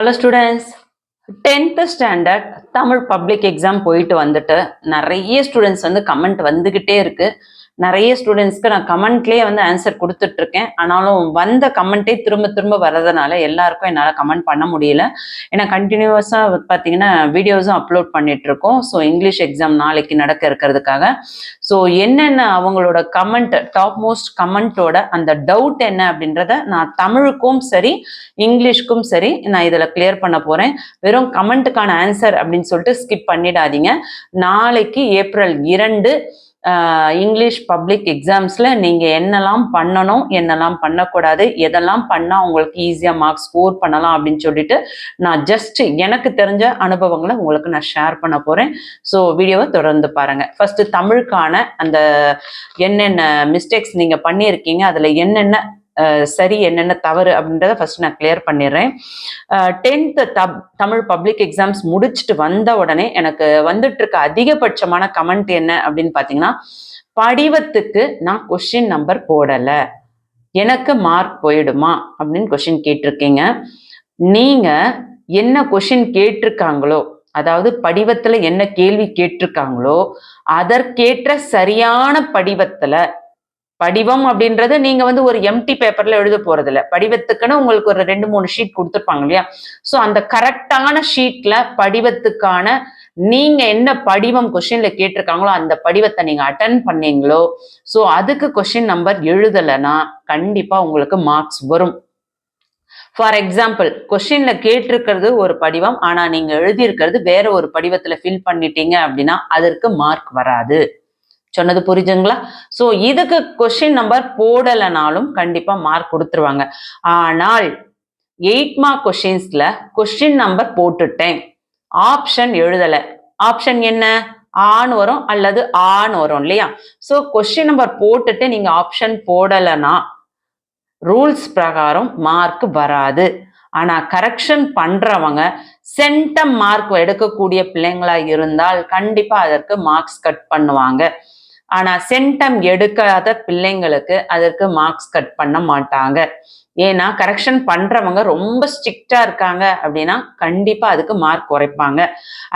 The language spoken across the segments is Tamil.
Hello students, 10th standard Tamil public exam போயிட்டு வந்துட்டு நிறைய ஸ்டூடெண்ட்ஸ் வந்து கமெண்ட் வந்துகிட்டே இருக்கு. நிறைய ஸ்டூடெண்ட்ஸ்க்கு நான் கமெண்ட்லேயே வந்து ஆன்சர் கொடுத்துட்டு இருக்கேன். ஆனாலும் வந்த கமெண்ட்டே திரும்ப திரும்ப வர்றதுனால எல்லாருக்கும் என்னால் கமெண்ட் பண்ண முடியல. ஏன்னா கண்டினியூஸாக பார்த்தீங்கன்னா வீடியோஸும் அப்லோட் பண்ணிட்டு இருக்கோம். ஸோ இங்கிலீஷ் எக்ஸாம் நாளைக்கு நடக்க இருக்கிறதுக்காக ஸோ என்னென்ன அவங்களோட கமெண்ட் டாப் மோஸ்ட் கமெண்ட்டோட அந்த டவுட் என்ன அப்படின்றத நான் தமிழுக்கும் சரி இங்கிலீஷ்க்கும் சரி நான் இதில் கிளியர் பண்ண போகிறேன். வெறும் கமெண்ட்டுக்கான ஆன்சர் அப்படின்னு சொல்லிட்டு ஸ்கிப் பண்ணிடாதீங்க. நாளைக்கு ஏப்ரல் 2 இங்கிலீஷ் பப்ளிக் எக்ஸாம்ஸில் நீங்கள் என்னெல்லாம் பண்ணணும், என்னெல்லாம் பண்ணக்கூடாது, எதெல்லாம் பண்ணால் உங்களுக்கு ஈஸியாக மார்க்ஸ் ஸ்கோர் பண்ணலாம் அப்படின்னு சொல்லிட்டு நான் ஜஸ்ட் எனக்கு தெரிஞ்ச அனுபவங்களை உங்களுக்கு நான் ஷேர் பண்ண போகிறேன். ஸோ வீடியோவை தொடர்ந்து பாருங்கள். ஃபஸ்ட்டு தமிழுக்கான அந்த என்னென்ன மிஸ்டேக்ஸ் நீங்கள் பண்ணியிருக்கீங்க, அதில் என்னென்ன சரி என்னென்ன தவறு அப்படின்றத ஃபர்ஸ்ட் நான் கிளியர் பண்ணிடுறேன். 10th தமிழ் பப்ளிக் எக்ஸாம்ஸ் முடிச்சுட்டு வந்த உடனே எனக்கு வந்துட்டு இருக்க அதிகபட்சமான கமெண்ட் என்ன அப்படின்னு பார்த்தீங்கன்னா, படிவத்துக்கு நான் கொஸ்டின் நம்பர் போடலை, எனக்கு மார்க் போயிடுமா அப்படின்னு கொஸ்டின் கேட்டிருக்கீங்க. நீங்க என்ன கொஸ்டின் கேட்டிருக்காங்களோ, அதாவது படிவத்துல என்ன கேள்வி கேட்டிருக்காங்களோ அதற்கேற்ற சரியான படிவம் அப்படின்றது நீங்க வந்து ஒரு எம்டி பேப்பர்ல எழுத போறது இல்லை. படிவத்துக்குன்னு உங்களுக்கு ஒரு 2-3 ஷீட் கொடுத்துருப்பாங்க இல்லையா? ஸோ அந்த கரெக்டான ஷீட்ல படிவத்துக்கான நீங்க என்ன படிவம் கொஸ்டின்ல கேட்டிருக்காங்களோ அந்த படிவத்தை நீங்க அட்டன் பண்ணீங்களோ, ஸோ அதுக்கு கொஸ்டின் நம்பர் எழுதலைன்னா கண்டிப்பா உங்களுக்கு மார்க்ஸ் வரும். ஃபார் எக்ஸாம்பிள், கொஸ்டின்ல கேட்டிருக்கிறது ஒரு படிவம், ஆனா நீங்க எழுதியிருக்கிறது வேற ஒரு படிவத்துல ஃபில் பண்ணிட்டீங்க அப்படின்னா அதற்கு மார்க் வராது. சொன்னது புரிஞ்சுங்களா? ஸோ இதுக்கு கொஸ்டின் நம்பர் போடலைனாலும் கண்டிப்பா மார்க் கொடுத்துருவாங்க. ஆனால் 8 மார்க் கொஸ்டின்ஸ்ல கொஸ்டின் நம்பர் போட்டுட்டேன், ஆப்ஷன் எழுதலை. ஆப்ஷன் என்ன? ஆன்னு வரும் அல்லது ஆன்னு வரும் இல்லையா? ஸோ கொஸ்டின் நம்பர் போட்டுட்டு நீங்க ஆப்ஷன் போடலைன்னா ரூல்ஸ் பிரகாரம் மார்க் வராது. ஆனா கரெக்ஷன் பண்றவங்க சென்டம் மார்க் எடுக்கக்கூடிய பிள்ளைங்களா இருந்தால் கண்டிப்பா அதற்கு மார்க்ஸ் கட் பண்ணுவாங்க. ஆனா சென்டம் எடுக்காத பிள்ளைங்களுக்கு அதற்கு மார்க்ஸ் கட் பண்ண மாட்டாங்க. ஏன்னா கரெக்ஷன் பண்றவங்க ரொம்ப ஸ்ட்ரிக்டா இருக்காங்க அப்படின்னா கண்டிப்பா அதுக்கு மார்க் குறைப்பாங்க.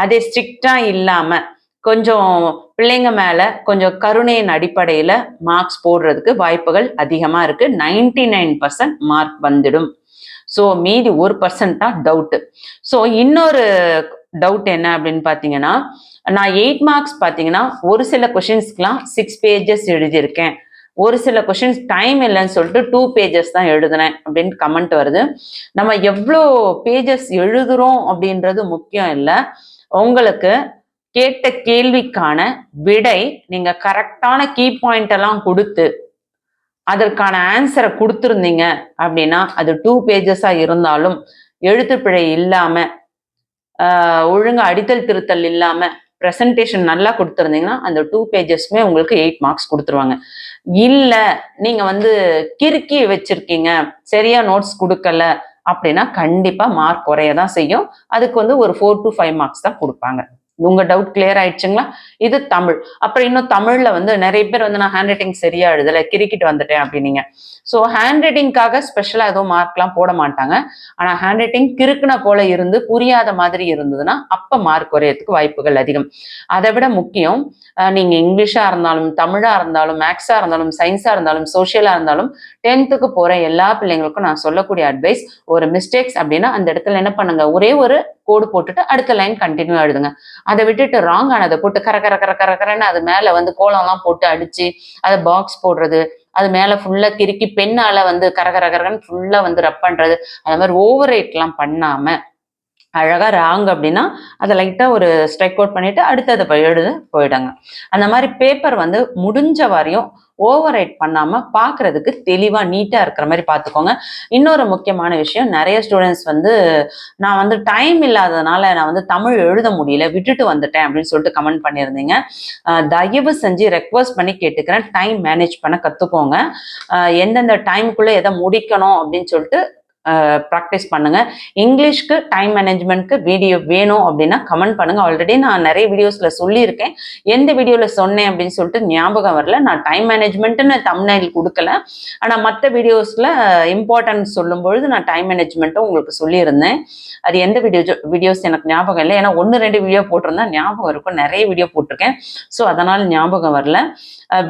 அதே ஸ்ட்ரிக்டா இல்லாம கொஞ்சம் பிள்ளைங்க மேல கொஞ்சம் கருணையின் அடிப்படையில மார்க்ஸ் போடுறதுக்கு வாய்ப்புகள் அதிகமா இருக்கு. 99% மார்க் வந்துடும். ஸோ மீதி 1% தான் டவுட்டு. ஸோ இன்னொரு டவுட் என்ன அப்படின்னு பார்த்தீங்கன்னா, நான் 8 மார்க்ஸ் பார்த்தீங்கன்னா ஒரு சில கொஷின்ஸ்க்குலாம் 6 பேஜஸ் எழுதியிருக்கேன், ஒரு சில கொஷின்ஸ் டைம் இல்லைன்னு சொல்லிட்டு 2 பேஜஸ் தான் எழுதுனேன் அப்படின்னு கமெண்ட் வருது. நம்ம எவ்வளோ பேஜஸ் எழுதுறோம் அப்படின்றது முக்கியம் இல்லை. உங்களுக்கு கேட்ட கேள்விக்கான விடை நீங்க கரெக்டான கீ பாயிண்ட் எல்லாம் கொடுத்து அதற்கான ஆன்சரை கொடுத்துருந்தீங்க அப்படின்னா அது 2 பேஜஸா இருந்தாலும் எழுத்துப்பிழை இல்லாம ஒழுங்கா அடித்தல் திருத்தல் இல்லாம ப்ரெசன்டேஷன் நல்லா கொடுத்துருந்தீங்கன்னா அந்த 2 பேஜஸ்மே உங்களுக்கு 8 மார்க்ஸ் கொடுத்துருவாங்க. இல்ல நீங்க வந்து கிறுக்கி வச்சிருக்கீங்க, சரியா நோட்ஸ் கொடுக்கல அப்படின்னா கண்டிப்பா மார்க் குறையதான் செய்யும். அதுக்கு வந்து ஒரு 4 to 5 மார்க்ஸ் தான் கொடுப்பாங்க. உங்க டவுட் கிளியர் ஆயிடுச்சுங்களா? இது தமிழ். அப்புறம் இன்னும் தமிழ்ல வந்து நிறைய பேர் வந்து நான் ஹேண்ட் ரைட்டிங் சரியா எழுதல, கிறுக்கிட்டு வந்துட்டேன் அப்படின்னீங்க. ஸோ ஹேண்ட் ரைட்டிங்காக ஸ்பெஷலா எதுவும் மார்க்லாம் போட மாட்டாங்க. ஆனா ஹேண்ட் ரைட்டிங் கிறுக்குன போல இருந்து புரியாத மாதிரி இருந்ததுன்னா அப்ப மார்க் குறையறதுக்கு வாய்ப்புகள் அதிகம். அதை விட முக்கியம், நீங்க இங்கிலீஷா இருந்தாலும் தமிழா இருந்தாலும் மேக்ஸா இருந்தாலும் சயின்ஸா இருந்தாலும் சோசியலா இருந்தாலும் 10th போற எல்லா பிள்ளைங்களுக்கும் நான் சொல்லக்கூடிய அட்வைஸ், ஒரு மிஸ்டேக்ஸ் அப்படின்னா அந்த இடத்துல என்ன பண்ணுங்க, ஒரே ஒரு கோடு போட்டுட்டு அடுத்த லைன் கண்டினியூ எழுதுங்க. அதை விட்டுட்டு ராங் ஆனதை போட்டு கரன்னு அது மேல வந்து கோலம்லாம் போட்டு அடிச்சு அதை பாக்ஸ் போடுறது, அது மேல ஃபுல்லா கிறுக்கி பெண்ணால வந்து கரன்னு ஃபுல்லா வந்து ரப் பண்றது, அந்த மாதிரி ஓவர் ரைட்லாம் பண்ணாம அழகா ராங் அப்படின்னா அதை லைட்டா ஒரு ஸ்ட்ரைக் அவுட் பண்ணிட்டு அடுத்ததை எழுத போயிடுங்க. அந்த மாதிரி பேப்பர் வந்து முடிஞ்ச வரையும் ஓவர் ரைட் பண்ணாம பாக்குறதுக்கு தெளிவா நீட்டா இருக்கிற மாதிரி பார்த்துக்கோங்க. இன்னொரு முக்கியமான விஷயம், நிறைய ஸ்டூடெண்ட்ஸ் வந்து நான் வந்து டைம் இல்லாததுனால நான் வந்து தமிழ் எழுத முடியல விட்டுட்டு வந்துட்டேன் அப்படின்னு சொல்லிட்டு கமெண்ட் பண்ணியிருந்தீங்க. தயவு செஞ்சு ரெக்வஸ்ட் பண்ணி கேட்டுக்கிறேன், டைம் மேனேஜ் பண்ண கத்துக்கோங்க. எந்தெந்த டைமுக்குள்ள எதை முடிக்கணும் அப்படின்னு சொல்லிட்டு ப்ராக்டிஸ் பண்ணுங்க. இங்கிலீஷ்க்கு டைம் மேனேஜ்மெண்ட்க்கு வீடியோ வேணும் அப்படின்னா கமெண்ட் பண்ணுங்க. ஆல்ரெடி நான் நிறைய வீடியோஸ்ல சொல்லியிருக்கேன். எந்த வீடியோல சொன்னேன் அப்படின்னு சொல்லிட்டு ஞாபகம் வரல. நான் டைம் மேனேஜ்மெண்ட்னு தம்ப்நெயில் கொடுக்கல. ஆனா மற்ற வீடியோஸ்ல இம்பார்ட்டன்ஸ் சொல்லும் பொழுது நான் டைம் மேனேஜ்மெண்ட்டும் உங்களுக்கு சொல்லியிருந்தேன். அது எந்த வீடியோஸ் எனக்கு ஞாபகம் இல்லை. ஏன்னா 1-2 வீடியோ போட்டிருந்தா ஞாபகம் இருக்கும். நிறைய வீடியோ போட்டிருக்கேன். ஸோ அதனால ஞாபகம் வரல.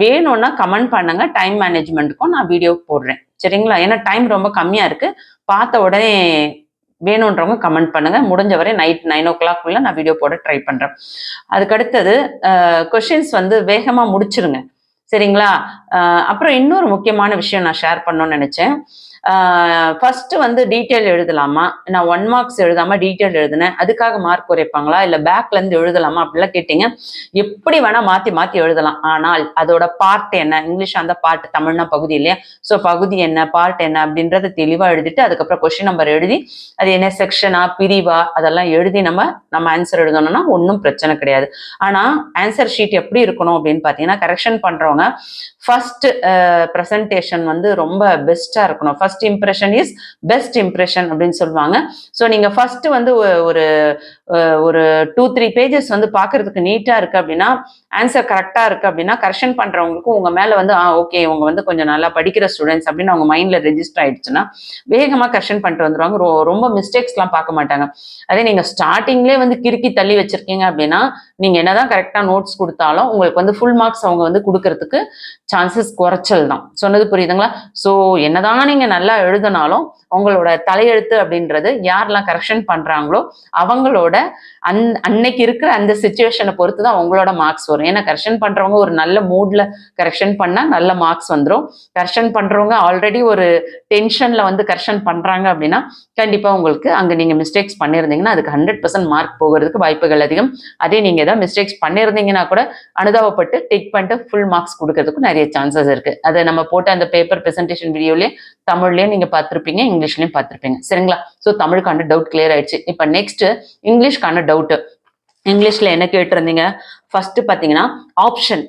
வேணும்னா கமெண்ட் பண்ணுங்க. டைம் மேனேஜ்மெண்ட்டுக்கும் நான் வீடியோ போடுறேன். சரிங்களா? ஏன்னா டைம் ரொம்ப கம்மியா இருக்கு. பார்த்த உடனே வேணுன்றவங்க கமெண்ட் பண்ணுங்க. முடிஞ்ச வரை நைட் 9 o'clock நான் வீடியோ போட ட்ரை பண்றேன். அதுக்கு அடுத்தது கொஷின்ஸ் வந்து வேகமா முடிச்சிருங்க. சரிங்களா? அப்புறம் இன்னொரு முக்கியமான விஷயம் நான் ஷேர் பண்ணணும்னு நினைச்சேன். ஃபர்ஸ்ட் வந்து டீட்டெயில் எழுதலாமா, நான் 1 marks எழுதாம டீட்டெயில் எழுதினேன் அதுக்காக மார்க் குறைப்பாங்களா, இல்லை பேக்ல இருந்து எழுதலாமா அப்படிலாம் கேட்டீங்க. எப்படி வேணா மாத்தி மாத்தி எழுதலாம். ஆனால் அதோட பார்ட் என்ன, இங்கிலீஷ் அந்த பார்ட், தமிழ்னா பகுதி இல்லையா, ஸோ பகுதி என்ன பார்ட் என்ன அப்படின்றத தெளிவா எழுதிட்டு அதுக்கப்புறம் கொஸ்டின் நம்பர் எழுதி அது என்ன செக்ஷனா பிரிவா அதெல்லாம் எழுதி நம்ம ஆன்சர் எழுதணும்னா ஒன்றும் பிரச்சனை கிடையாது. ஆனா ஆன்சர் ஷீட் எப்படி இருக்கணும் அப்படின்னு பார்த்தீங்கன்னா, கரெக்ஷன் பண்றவங்க ஃபர்ஸ்ட் ப்ரெசன்டேஷன் வந்து ரொம்ப பெஸ்டா இருக்கணும். First impression is best impression அப்படின்னு சொல்லுவாங்க. ஸோ நீங்க ஃபர்ஸ்ட் வந்து ஒரு 2-3 பேஜஸ் வந்து பார்க்கறதுக்கு நீட்டா இருக்கு அப்படின்னா, ஆன்சர் கரெக்டா இருக்கு அப்படின்னா, கரெக்ஷன் பண்றவங்களுக்கு உங்க மேல வந்து ஓகே இவங்க வந்து கொஞ்சம் நல்லா படிக்கிற ஸ்டூடெண்ட்ஸ் அப்படின்னு அவங்க மைண்ட்ல ரெஜிஸ்டர் ஆயிடுச்சுன்னா வேகமா கரெக்ஷன் பண்ணிட்டு வந்துருவாங்க. ரொம்ப மிஸ்டேக்ஸ்லாம் பார்க்க மாட்டாங்க. அதே நீங்க ஸ்டார்டிங்லேயே வந்து கிறுக்கி தள்ளி வச்சிருக்கீங்க அப்படின்னா, நீங்க என்னதான் கரெக்டா நோட்ஸ் கொடுத்தாலும் உங்களுக்கு வந்து ஃபுல் மார்க்ஸ் அவங்க வந்து கொடுக்கறதுக்கு சான்சஸ் குறைச்சல் தான். சொன்னது புரியுதுங்களா? ஸோ என்னதான் நீங்க நல்லா எழுதினாலும் உங்களோட தலையெழுத்து அப்படின்றது யாரெல்லாம் கரெக்ஷன் பண்றாங்களோ அவங்களோட அன்னைக்கு இருக்கிற அந்த சிச்சுவேஷனை பொறுத்து தான் உங்களோட மார்க்ஸ் வரும். ஏன்னா கரெக்ஷன் பண்றவங்க ஒரு நல்ல மூட்ல கரெக்ஷன் பண்ணா நல்ல மார்க்ஸ் வந்துடும். கரெக்ஷன் பண்றவங்க ஆல்ரெடி ஒரு டென்ஷன்ல வந்து கரெக்ஷன் பண்றாங்க அப்படின்னா கண்டிப்பா உங்களுக்கு அங்க நீங்க மிஸ்டேக்ஸ் பண்ணிருந்தீங்கன்னா அதுக்கு 100% மார்க் போகிறதுக்கு வாய்ப்புகள் அதிகம். அதே நீங்க ஏதாவது மிஸ்டேக்ஸ் பண்ணிருந்தீங்கன்னா கூட அனுதாபப்பட்டு டிக் பண்ணிட்டு ஃபுல் மார்க்ஸ் கொடுக்கறதுக்கு நிறைய சான்சஸ் இருக்கு. அதை நம்ம போட்ட அந்த பேப்பர் பிரசன்டேஷன் வீடியோலயே தமிழ்லயே நீங்க பார்த்திருப்பீங்க, இங்கிலீஷ்லயும் பார்த்திருப்பீங்க. சரிங்களா? ஸோ தமிழுக்கான டவுட் கிளியர் ஆயிடுச்சு. இப்போ நெக்ஸ்ட் இங்கிலீஷ்க்கான டவுட். இங்கிலீஷ்ல என்ன கேட்டிருந்தீங்க? ஃபர்ஸ்ட் பாத்தீங்கன்னா ஆப்ஷன்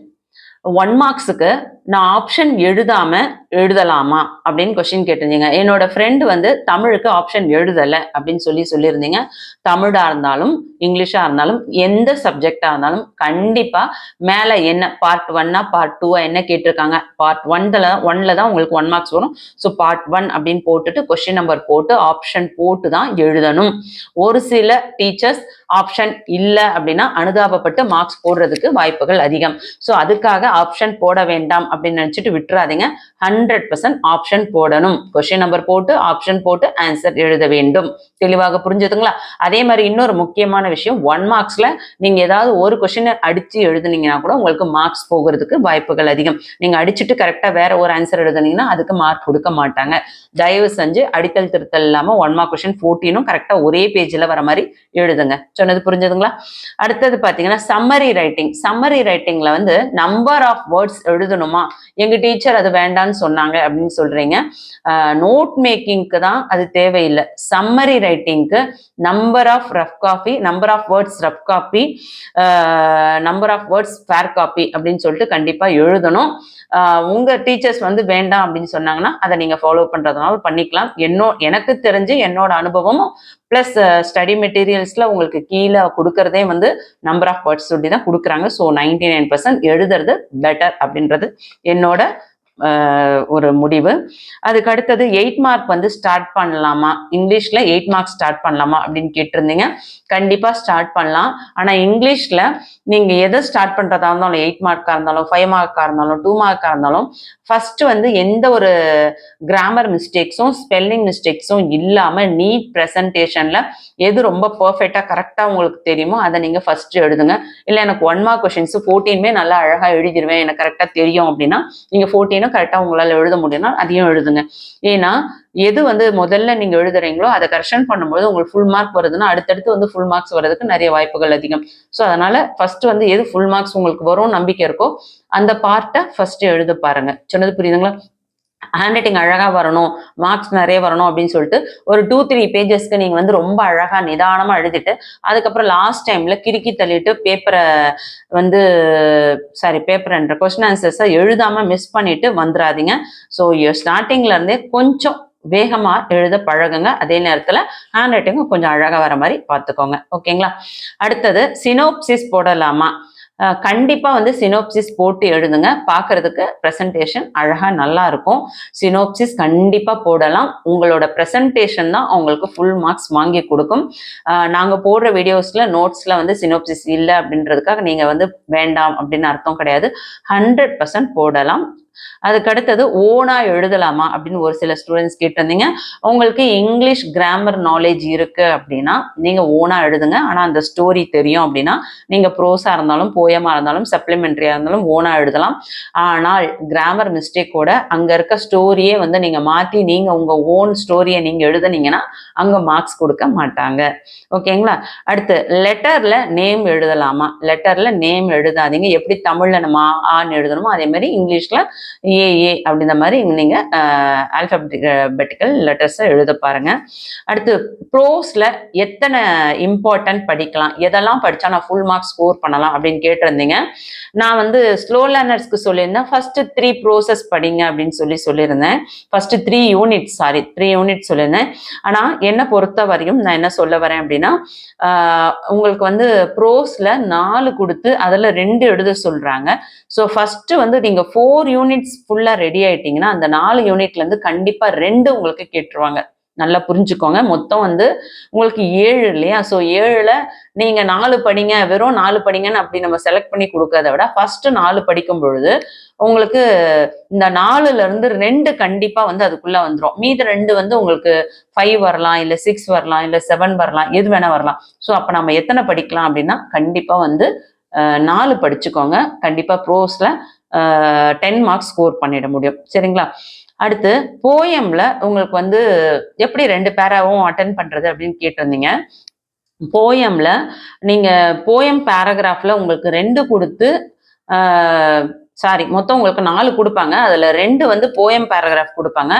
1 marksக்கு நான் ஆப்ஷன் எழுதாம எழுதலாமா அப்படின்னு கொஸ்டின் கேட்டிருந்தீங்க. என்னோட ஃப்ரெண்டு வந்து தமிழுக்கு ஆப்ஷன் எழுதலை அப்படின்னு சொல்லியிருந்தீங்க. தமிழா இருந்தாலும் இங்கிலீஷா இருந்தாலும் எந்த சப்ஜெக்டா இருந்தாலும் கண்டிப்பா மேல என்ன பார்ட் 1 பார்ட் 2 என்ன கேட்டிருக்காங்க, பார்ட் 1ல தான் உங்களுக்கு 1 marks வரும். ஸோ பார்ட் 1 அப்படின்னு போட்டுட்டு கொஸ்டின் நம்பர் போட்டு ஆப்ஷன் போட்டு தான் எழுதணும். ஒரு சில டீச்சர்ஸ் ஆப்ஷன் இல்லை அப்படின்னா அனுதாபப்பட்டு மார்க்ஸ் போடுறதுக்கு வாய்ப்புகள் அதிகம். ஸோ அதுக்காக ஆப்ஷன் போட வேண்டாம் அப்படின்னு நினைச்சிட்டு விட்டுறாதீங்க. 100% ஆப்ஷன் போடணும். கொஸ்டின் நம்பர் போட்டு ஆப்ஷன் போட்டு ஆன்சர் எழுத வேண்டும். தெளிவாக புரிஞ்சுதுங்களா? அதே மாதிரி இன்னொரு முக்கியமான விஷயம், 1 marksல நீங்க ஏதாவது ஒரு கொஸ்டின் அடிச்சு எழுதுனீங்கன்னா கூட உங்களுக்கு மார்க்ஸ் போகிறதுக்கு வாய்ப்புகள் அதிகம். நீங்க அடிச்சுட்டு கரெக்டா வேற ஒரு ஆன்சர் எழுதுனீங்கன்னா அதுக்கு மார்க் கொடுக்க மாட்டாங்க. தயவு செஞ்சு அடித்தல் திருத்தல் இல்லாம 1 mark கொஸ்டின் 14 கரெக்டா ஒரே பேஜ்ல வர மாதிரி எழுதுங்க. சொன்னது புரிஞ்சதுங்களா? அடுத்தது பாத்தீங்கன்னா சம்மரி ரைட்டிங். சம்மரி ரைட்டிங்ல வந்து நம்பர் ஆஃப் வேர்ட்ஸ் எழுதணுமா, எங்க டீச்சர் அது வேண்டான்னு சொன்னாங்க அப்படின்னு சொல்றீங்க. நோட் மேக்கிங்க்கு தான் அது தேவையில்லை. சம்மரி ரைட்டிங்க்கு number of rough copy, number of words rough copy, number of words fair copy அப்படின்னு சொல்லிட்டு கண்டிப்பா எழுதணும். உங்க டீச்சர்ஸ் வந்து வேண்டாம் அப்படின்னு சொன்னாங்கன்னா அதை நீங்க ஃபாலோ பண்றதுனால பண்ணிக்கலாம். எனக்கு தெரிஞ்சு என்னோட அனுபவமும் பிளஸ் ஸ்டடி மெட்டீரியல்ஸ்ல உங்களுக்கு கீழே கொடுக்கறதே வந்து நம்பர் ஆஃப் வேர்ட்ஸ் சொல்லி தான் கொடுக்குறாங்க. ஸோ 99% எழுதுறது பெட்டர் அப்படின்றது என்னோட ஒரு முடிவு. அதுக்கு அடுத்தது 8 mark வந்து ஸ்டார்ட் பண்ணலாமா, இங்கிலீஷ்ல 8 marks ஸ்டார்ட் பண்ணலாமா அப்படின்னு கேட்டிருந்தீங்க. கண்டிப்பா ஸ்டார்ட் பண்ணலாம். ஆனா இங்கிலீஷ்ல நீங்க எதை ஸ்டார்ட் பண்றதா இருந்தாலும் 8 mark இருந்தாலும் 5 mark இருந்தாலும் 2 mark இருந்தாலும் ஃபர்ஸ்ட் வந்து எந்த ஒரு கிராமர் மிஸ்டேக்ஸும் ஸ்பெல்லிங் மிஸ்டேக்ஸும் இல்லாம நீட் ப்ரெசன்டேஷன்ல எது ரொம்ப பர்ஃபெக்டா கரெக்டா உங்களுக்கு தெரியுமோ அதை நீங்க ஃபர்ஸ்ட் எழுதுங்க. இல்லை எனக்கு 1 mark கொஸ்டின்ஸ் 14 நல்லா அழகா எழுதிடுவேன், எனக்கு கரெக்டா தெரியும் அப்படின்னா நீங்க 14 கரெக்டா உங்களால எழுத முடியும்னா அதையும் எழுதுங்க. ஏன்னா எது வந்து முதல்ல நீங்க எழுதுறீங்களோ அதை கரெக்ஷன் பண்ணும்போது உங்களுக்கு ஃபுல் மார்க் வருதுன்னா அடுத்தடுத்து வந்து ஃபுல் மார்க்ஸ் வர்றதுக்கு நிறைய வாய்ப்புகள் அதிகம். ஸோ அதனால ஃபர்ஸ்ட் வந்து எது ஃபுல் மார்க்ஸ் உங்களுக்கு வரும் நம்பிக்கை இருக்கோ அந்த பார்ட்டை ஃபர்ஸ்ட் எழுத பாருங்க. சொன்னது புரியுதுங்களா? ஹேண்ட் ரைட்டிங் அழகா வரணும், மார்க்ஸ் நிறைய வரணும் அப்படின்னு சொல்லிட்டு ஒரு 2-3 பேஜஸ்க்கு நீங்க வந்து ரொம்ப அழகா நிதானமா எழுதிட்டு அதுக்கப்புறம் லாஸ்ட் டைம்ல கிறுக்கி தள்ளிட்டு பேப்பர் கொஸ்டின் ஆன்சர்ஸை எழுதாம மிஸ் பண்ணிட்டு வந்துடாதீங்க. ஸோ ஸ்டார்டிங்ல இருந்தே கொஞ்சம் வேகமா எழுத பழகுங்க. அதே நேரத்துல ஹேண்ட் ரைட்டிங்கும் கொஞ்சம் அழகா வர மாதிரி பார்த்துக்கோங்க. ஓகேங்களா? அடுத்தது சினோப்சிஸ் போடலாமா? கண்டிப்பா வந்து சினோப்சிஸ் போட்டு எழுதுங்க. பார்க்கறதுக்கு பிரசன்டேஷன் அழகா நல்லா இருக்கும். சினோப்சிஸ் கண்டிப்பா போடலாம். உங்களோட பிரசன்டேஷன் தான் உங்களுக்கு ஃபுல் மார்க்ஸ் வாங்கி கொடுக்கும். நாங்க போடுற வீடியோஸ்ல நோட்ஸ்ல வந்து சினோப்சிஸ் இல்லை அப்படின்றதுக்காக நீங்க வந்து வேண்டாம் அப்படின்னு அர்த்தம் கிடையாது. 100% போடலாம். அதுக்கு அடுத்தது ஓனா எழுதலாமா அப்படின்னு ஒரு சில ஸ்டூடெண்ட்ஸ் கேட்டிருந்தீங்க. உங்களுக்கு இங்கிலீஷ் கிராமர் நாலேஜ் இருக்கு அப்படின்னா நீங்க ஓனா எழுதுங்க. ஆனா அந்த ஸ்டோரி தெரியும் அப்படின்னா நீங்க ப்ரோஸா இருந்தாலும் போயமா இருந்தாலும் சப்ளிமெண்ட்ரியா இருந்தாலும் ஓனா எழுதலாம். ஆனால் கிராமர் மிஸ்டேக்கோட அங்க இருக்க ஸ்டோரியே வந்து நீங்க மாத்தி நீங்க உங்க ஓன் ஸ்டோரியை நீங்க எழுதுனீங்கன்னா அங்க மார்க்ஸ் கொடுக்க மாட்டாங்க. ஓகேங்களா? அடுத்து லெட்டர்ல நேம் எழுதலாமா? லெட்டர்ல நேம் எழுதாதீங்க. எப்படி தமிழ்ல நம்ம ஆன்னு எழுதணுமோ அதே மாதிரி இங்கிலீஷ்ல ஏஏ அப்படின்ற மாதிரி நீங்க ஆல்பபெட்டிக்கல் லெட்டர்ஸை எழுத பாருங்க. அடுத்து ப்ரோஸ்ல எத்தனை இம்பார்ட்டன்ட் படிக்கலாம், எதெல்லாம் படிச்சா நான் ஃபுல் மார்க்ஸ் ஸ்கோர் பண்ணலாம் அப்படின்னு கேட்டிருந்தீங்க. நான் வந்து ஸ்லோ லேர்னர்ஸ்க்கு சொல்லியிருந்தேன் ஃபர்ஸ்ட் 3 ப்ரோசஸ் படிங்க அப்படின்னு சொல்லியிருந்தேன். ஃபர்ஸ்ட் 3 யூனிட் சொல்லியிருந்தேன். ஆனா என்னை பொறுத்த வரையும் நான் என்ன சொல்ல வரேன் அப்படின்னா உங்களுக்கு வந்து ப்ரோஸ்ல 4 கொடுத்து அதுல 2 எழுத சொல்றாங்க. ஸோ ஃபர்ஸ்ட் வந்து நீங்க 4 யூனிட்ஸ் ஃபுல்லா ரெடி ஆயிட்டீங்கன்னா அந்த 4 யூனிட்ல இருந்து கண்டிப்பா 2 உங்களுக்கு கேட்டுருவாங்க. நல்லா புரிஞ்சுக்கோங்க. மொத்தம் வந்து உங்களுக்கு 7 இல்லையா? ஸோ 7ல நீங்க 4 படிங்க, வெறும் 4 படிங்கன்னு அப்படி நம்ம செலக்ட் பண்ணி கொடுக்கறத விட ஃபர்ஸ்ட் 4 படிக்கும் பொழுது உங்களுக்கு இந்த 4ல இருந்து 2 கண்டிப்பா வந்து அதுக்குள்ள வந்துடும். மீது 2 வந்து உங்களுக்கு 5 வரலாம், இல்ல 6 வரலாம், இல்ல 7 வரலாம், எது வேணா வரலாம். ஸோ அப்ப நம்ம எத்தனை படிக்கலாம் அப்படின்னா கண்டிப்பா வந்து 4 படிச்சுக்கோங்க. கண்டிப்பா ப்ரோஸ்ல 10 மார்க்ஸ் ஸ்கோர் பண்ணிட முடியும். சரிங்களா? அடுத்து போயம்ல உங்களுக்கு வந்து எப்படி 2 பேராவும் அட்டன் பண்றது அப்படின்னு கேட்டிருந்தீங்க. போயம்ல நீங்க போயம் பேராகிராஃப்ல உங்களுக்கு 2 கொடுத்து மொத்தம் உங்களுக்கு 4 கொடுப்பாங்க. அதுல 2 வந்து போயம் பேராகிராஃப் கொடுப்பாங்க.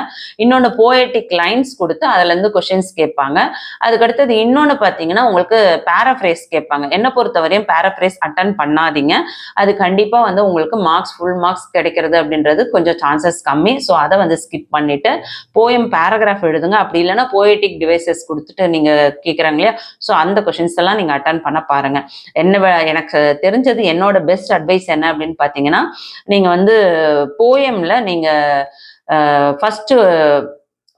இன்னொன்னு போயட்டிக் லைன்ஸ் கொடுத்து அதுல இருந்து கொஸ்டின்ஸ் கேட்பாங்க. அதுக்கடுத்தது இன்னொன்னு பாத்தீங்கன்னா உங்களுக்கு பேராஃப்ரேஸ் கேட்பாங்க. என்ன பொறுத்தவரையும் பேராஃப்ரேஸ் அட்டன் பண்ணாதீங்க. அது கண்டிப்பா வந்து உங்களுக்கு ஃபுல் மார்க்ஸ் கிடைக்கிறது அப்படின்றது கொஞ்சம் சான்சஸ் கம்மி. ஸோ அதை வந்து ஸ்கிப் பண்ணிட்டு போயம் பேராகிராஃப் எழுதுங்க. அப்படி இல்லைன்னா போயட்டிக் டிவைசஸ் கொடுத்துட்டு நீங்க கேட்குறாங்க இல்லையா? ஸோ அந்த கொஸ்டின்ஸ் எல்லாம் நீங்க அட்டன் பண்ண பாருங்க. எனக்கு தெரிஞ்சது என்னோட பெஸ்ட் அட்வைஸ் என்ன அப்படின்னு பாத்தீங்கன்னா நீங்க வந்து போயம்ல நீங்க ஃபர்ஸ்ட்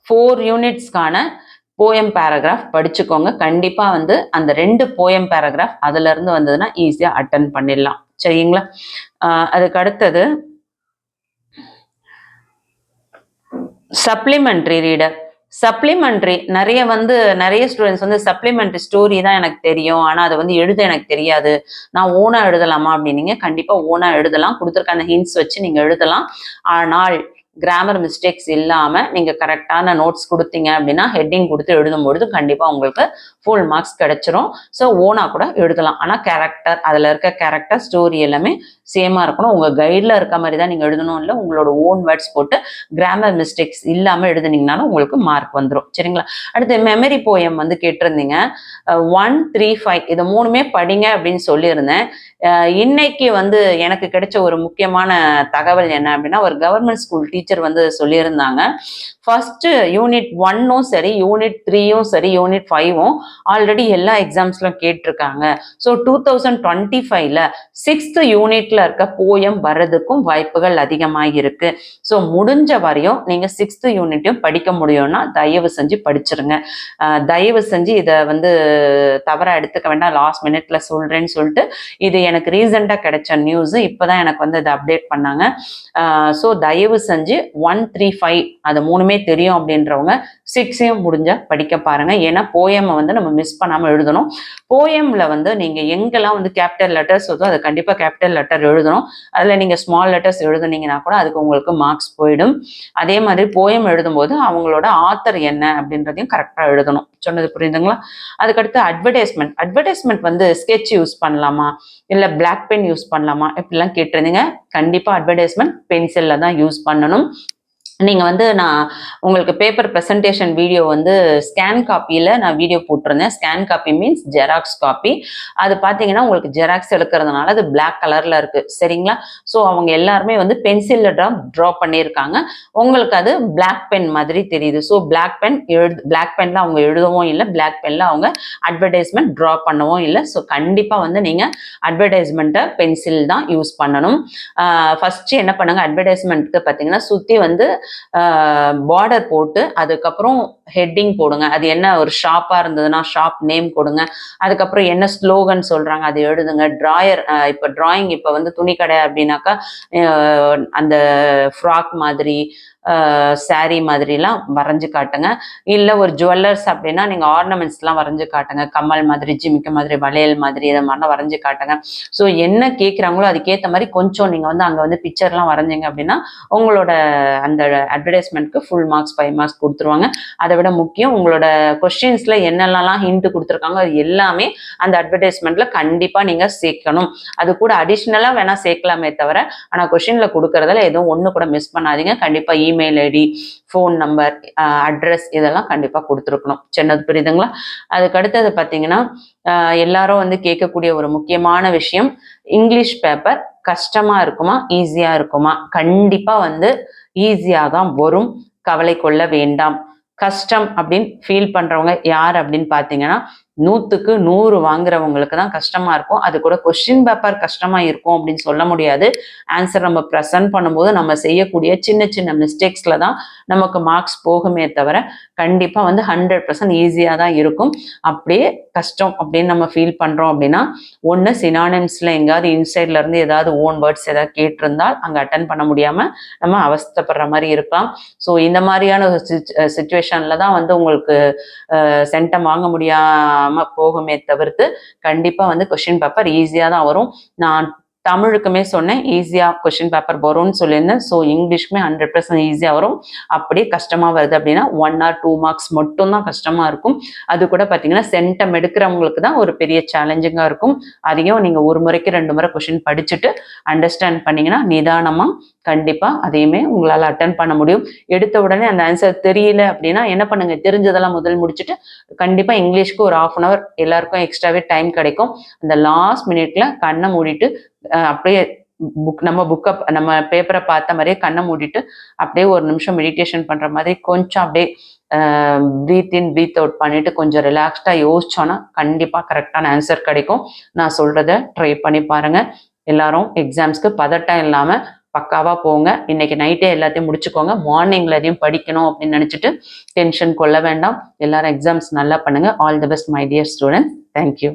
4 யூனிட்ஸ்க்கான போயம் பேராகிராஃப் படிச்சுக்கோங்க. கண்டிப்பா வந்து அந்த 2 போயம் பேராகிராஃப் அதுல இருந்து வந்ததுன்னா ஈஸியா அட்டன் பண்ணிடலாம். சரிங்களா? அதுக்கு அடுத்தது சப்ளிமெண்ட்ரி ரீடர். சப்ளிமெண்ட்ரி நிறைய ஸ்டூடெண்ட்ஸ் வந்து சப்ளிமெண்ட்ரி ஸ்டோரி தான் எனக்கு தெரியும், ஆனா அதை வந்து எழுத எனக்கு தெரியாது, நான் ஓனா எழுதலாமா அப்படின்னீங்க. கண்டிப்பா ஓனா எழுதலாம். கொடுத்துருக்க அந்த ஹிண்ட்ஸ் வச்சு நீங்க எழுதலாம். ஆனால் கிராமர் மிஸ்டேக்ஸ் இல்லாம நீங்க கரெக்டான நோட்ஸ் கொடுத்தீங்க அப்படின்னா ஹெட்டிங் கொடுத்து எழுதும்பொழுது கண்டிப்பா உங்களுக்கு ஃபுல் மார்க்ஸ் கிடைச்சிரும். ஸோ ஓனா கூட எழுதலாம். ஆனா கேரக்டர், அதுல இருக்க கேரக்டர் ஸ்டோரி எல்லாமே சேமா இருக்கணும். உங்க கைட்ல இருக்க மாதிரி தான் நீங்க எழுதணும். இல்லை உங்களோட ஓன் வேர்ட்ஸ் போட்டு கிராமர் மிஸ்டேக்ஸ் இல்லாம எழுதுனீங்கனாலும் உங்களுக்கு மார்க் வந்துடும். சரிங்களா? அடுத்து மெமரி போயம் வந்து கேட்டிருந்தீங்க. 1, 3, 5 இது 3மே படிங்க அப்படின்னு சொல்லியிருந்தேன். இன்னைக்கு வந்து எனக்கு கிடைச்ச ஒரு முக்கியமான தகவல் என்ன அப்படின்னா ஒரு கவர்மெண்ட் ஸ்கூல் டீச்சர் வந்து சொல்லியிருந்தாங்க. ஃபர்ஸ்ட் யூனிட் 1ம் சரி, யூனிட் 3யும் சரி, யூனிட் 5ம் ஆல்ரெடி எல்லா எக்ஸாம்ஸ்லும் கேட்டிருக்காங்க. ஸோ 2025ல 6th யூனிட்ல இருக்க போயம் வர்றதுக்கும் வாய்ப்புகள் அதிகமாக இருக்கு. ஸோ முடிஞ்ச வரையும் நீங்க 6th யூனிட்டையும் படிக்க முடியும்னா தயவு செஞ்சு படிச்சிருங்க. தயவு செஞ்சு இதை வந்து தவறா எடுத்துக்க வேண்டாம். லாஸ்ட் மினிட்ல சொல்றேன்னு சொல்லிட்டு இது எனக்கு ரீசெண்டா கிடைச்ச நியூஸ். இப்பதான் எனக்கு வந்து இதை அப்டேட் பண்ணாங்க. ஸோ தயவு செஞ்சு 1, 3, 5 அது 3மே தெரியும் அப்படின்றவங்க 6யும் முடிஞ்சா படிக்க பாருங்க. ஏன்னா போயமை வந்து நம்ம மிஸ் பண்ணாம எழுதணும். போயம்ல வந்து நீங்க எங்கெல்லாம் வந்து கேபிட்டல் லெட்டர்ஸ் வருதோ அது கண்டிப்பா கேபிட்டல் லெட்டர் எழுதணும். அதுல நீங்க ஸ்மால் லெட்டர்ஸ் எழுதுனீங்கன்னா கூட அதுக்கு உங்களுக்கு மார்க்ஸ் போயிடும். அதே மாதிரி போயம் எழுதும்போது அவங்களோட ஆத்தர் என்ன அப்படின்றதையும் கரெக்டா எழுதணும். சொன்னது புரியுதுங்களா? அதுக்கடுத்து அட்வர்டைஸ்மெண்ட் வந்து ஸ்கெட்ச் யூஸ் பண்ணலாமா இல்ல பிளாக் பென் யூஸ் பண்ணலாமா இப்படிலாம் கேட்டிருந்தீங்க. கண்டிப்பா அட்வர்டைஸ்மெண்ட் பென்சில்ல தான் யூஸ் பண்ணணும். நீங்க வந்து நான் உங்களுக்கு பேப்பர் பிரசன்டேஷன் வீடியோ வந்து ஸ்கேன் காப்பியில நான் வீடியோ போட்டிருந்தேன். Scan copy means xerox copy. அது பார்த்தீங்கன்னா, உங்களுக்கு ஜெராக்ஸ் எடுக்கிறதுனால அது பிளாக் கலர்ல இருக்கு. சரிங்களா? ஸோ அவங்க எல்லாருமே வந்து பென்சில்ல ட்ரா பண்ணியிருக்காங்க. உங்களுக்கு அது பிளாக் பென் மாதிரி தெரியுது. ஸோ பிளாக் பென்ல அவங்க எழுதவும் இல்ல. பிளாக் பென்ல அவங்க அட்வர்டைஸ்மென்ட் ட்ரா பண்ணவும் இல்ல. ஸோ கண்டிப்பா வந்து நீங்க அட்வர்டைஸ்மென்ட்ட பென்சில் தான் யூஸ் பண்ணணும். ஃபர்ஸ்ட் என்ன பண்ணுங்க, அட்வர்டைஸ்மென்ட்க்கு பார்த்தீங்கன்னா, சுத்தி வந்து பார்டர் போட்டு அதுக்கப்புறம் ஹெட்டிங் போடுங்க. அது என்ன ஒரு ஷாப்பா இருந்ததுன்னா ஷாப் நேம் கொடுங்க. அதுக்கப்புறம் என்ன ஸ்லோகன் சொல்றாங்க அது எழுதுங்க. இப்ப டிராயிங் இப்ப வந்து துணிக்கடை அப்படின்னாக்கா அந்த ஃப்ராக் மாதிரி சாரி மாதிரிலாம் வரைஞ்சு காட்டுங்க. இல்லை ஒரு ஜுவல்லர்ஸ் அப்படின்னா நீங்கள் ஆர்னமெண்ட்ஸ்லாம் வரைஞ்சு காட்டுங்க. கம்மல் மாதிரி, ஜிமிக்க மாதிரி, வளையல் மாதிரி இதை மாதிரிலாம் வரைஞ்சு காட்டுங்க. ஸோ என்ன கேட்குறாங்களோ அதுக்கேற்ற மாதிரி கொஞ்சம் நீங்கள் வந்து அங்கே வந்து பிக்சர்லாம் வரைஞ்சிங்க அப்படின்னா உங்களோட அந்த அட்வர்டைஸ்மெண்ட்க்கு ஃபுல் மார்க்ஸ் 5 மார்க்ஸ் கொடுத்துருவாங்க. அதை விட முக்கியம் உங்களோட கொஸ்டின்ஸில் என்னென்னலாம் ஹிண்ட் கொடுத்துருக்காங்க அது எல்லாமே அந்த அட்வர்டைஸ்மெண்ட்டில் கண்டிப்பாக நீங்கள் சேர்க்கணும். அது கூட அடிஷ்னலாக வேணால் சேர்க்கலாமே தவிர ஆனால் கொஸ்டினில் கொடுக்குறதுல எதுவும் ஒன்று கூட மிஸ் பண்ணாதீங்க. கண்டிப்பாக email ID, phone number, address இதெல்லாம் கண்டிப்பாக கொடுத்துருக்கணும். சின்னது புரியுதுங்களா? அதுக்கு அடுத்தது பார்த்தீங்கன்னா எல்லாரும் வந்து கேட்கக்கூடிய ஒரு முக்கியமான விஷயம், இங்கிலீஷ் பேப்பர் கஷ்டமா இருக்குமா ஈஸியா இருக்குமா? கண்டிப்பா வந்து ஈஸியா தான் வரும். கவலை கொள்ள வேண்டாம். கஷ்டம் அப்படின்னு ஃபீல் பண்றவங்க யார் அப்படின்னு பார்த்தீங்கன்னா 100க்கு 100 வாங்குறவங்களுக்கு தான் கஷ்டமா இருக்கும். அது கூட கொஸ்டின் பேப்பர் கஷ்டமா இருக்கும் அப்படின்னு சொல்ல முடியாது. ஆன்சர் நம்ம ப்ரெசென்ட் பண்ணும்போது நம்ம செய்யக்கூடிய சின்ன சின்ன மிஸ்டேக்ஸ்ல தான் நமக்கு மார்க்ஸ் போகுமே தவிர கண்டிப்பா வந்து 100% ஈஸியா தான் இருக்கும். அப்படியே கஷ்டம் அப்படின்னு நம்ம ஃபீல் பண்றோம் அப்படின்னா ஒன்று சினானிம்ஸ்ல எங்கேயாவது இன்சைட்ல இருந்து ஏதாவது ஓன் வேர்ட்ஸ் ஏதாவது கேட்டிருந்தால் அங்கே அட்டன் பண்ண முடியாம நம்ம அவஸ்தைப்படுற மாதிரி இருக்கலாம். ஸோ இந்த மாதிரியான சுச்சுவேஷன்ல தான் வந்து உங்களுக்கு சென்டம் வாங்க முடியாம போகுமே தவிர்த்து கண்டிப்பா வந்து கொஸ்டின் பேப்பர் ஈஸியா தான் வரும். நான் தமிழுக்குமே சொன்னேன் ஈஸியா கொஸ்டின் பேப்பர் வரும்னு சொல்லியிருந்தேன். ஸோ இங்கிலீஷ்க்குமே 100% ஈஸியா வரும். அப்படியே கஷ்டமா வருது அப்படின்னா 1 or 2 மார்க்ஸ் மட்டும் தான் கஷ்டமா இருக்கும். அது கூட பார்த்தீங்கன்னா சென்டம் எடுக்கிறவங்களுக்கு தான் ஒரு பெரிய சேலஞ்சிங்கா இருக்கும். அதையும் நீங்க ஒரு முறைக்கு 2 முறை கொஸ்டின் படிச்சுட்டு அண்டர்ஸ்டாண்ட் பண்ணீங்கன்னா நிதானமா கண்டிப்பா அதையுமே உங்களால அட்டன் பண்ண முடியும். எடுத்த உடனே அந்த ஆன்சர் தெரியல அப்படின்னா என்ன பண்ணுங்க, தெரிஞ்சதெல்லாம் முதல் முடிச்சுட்டு கண்டிப்பா இங்கிலீஷ்க்கு ஒரு 1/2 hour எல்லாருக்கும் எக்ஸ்ட்ராவே டைம் கிடைக்கும். அந்த லாஸ்ட் மினிட்ல கண்ணை மூடிட்டு அப்படியே நம்ம பேப்பரை பார்த்த மாதிரியே கண்ணை மூடிட்டு அப்படியே ஒரு நிமிஷம் மெடிடேஷன் பண்ற மாதிரி கொஞ்சம் அப்படியே ப்ரீத் இன் ப்ரீத் அவுட் பண்ணிட்டு கொஞ்சம் ரிலாக்ஸ்டா யோசிச்சோன்னா கண்டிப்பா கரெக்டான ஆன்சர் கிடைக்கும். நான் சொல்றத ட்ரை பண்ணி பாருங்க. எல்லாரும் எக்ஸாம்ஸ்க்கு பதட்டம் இல்லாம பக்காவா போங்க. இன்னைக்கு நைட்டே எல்லாத்தையும் முடிச்சுக்கோங்க. மார்னிங்ல எதையும் படிக்கணும் அப்படின்னு நினைச்சிட்டு டென்ஷன் கொள்ள வேண்டாம். எல்லாரும் எக்ஸாம்ஸ் நல்லா பண்ணுங்க. All the best my dear student. Thank you.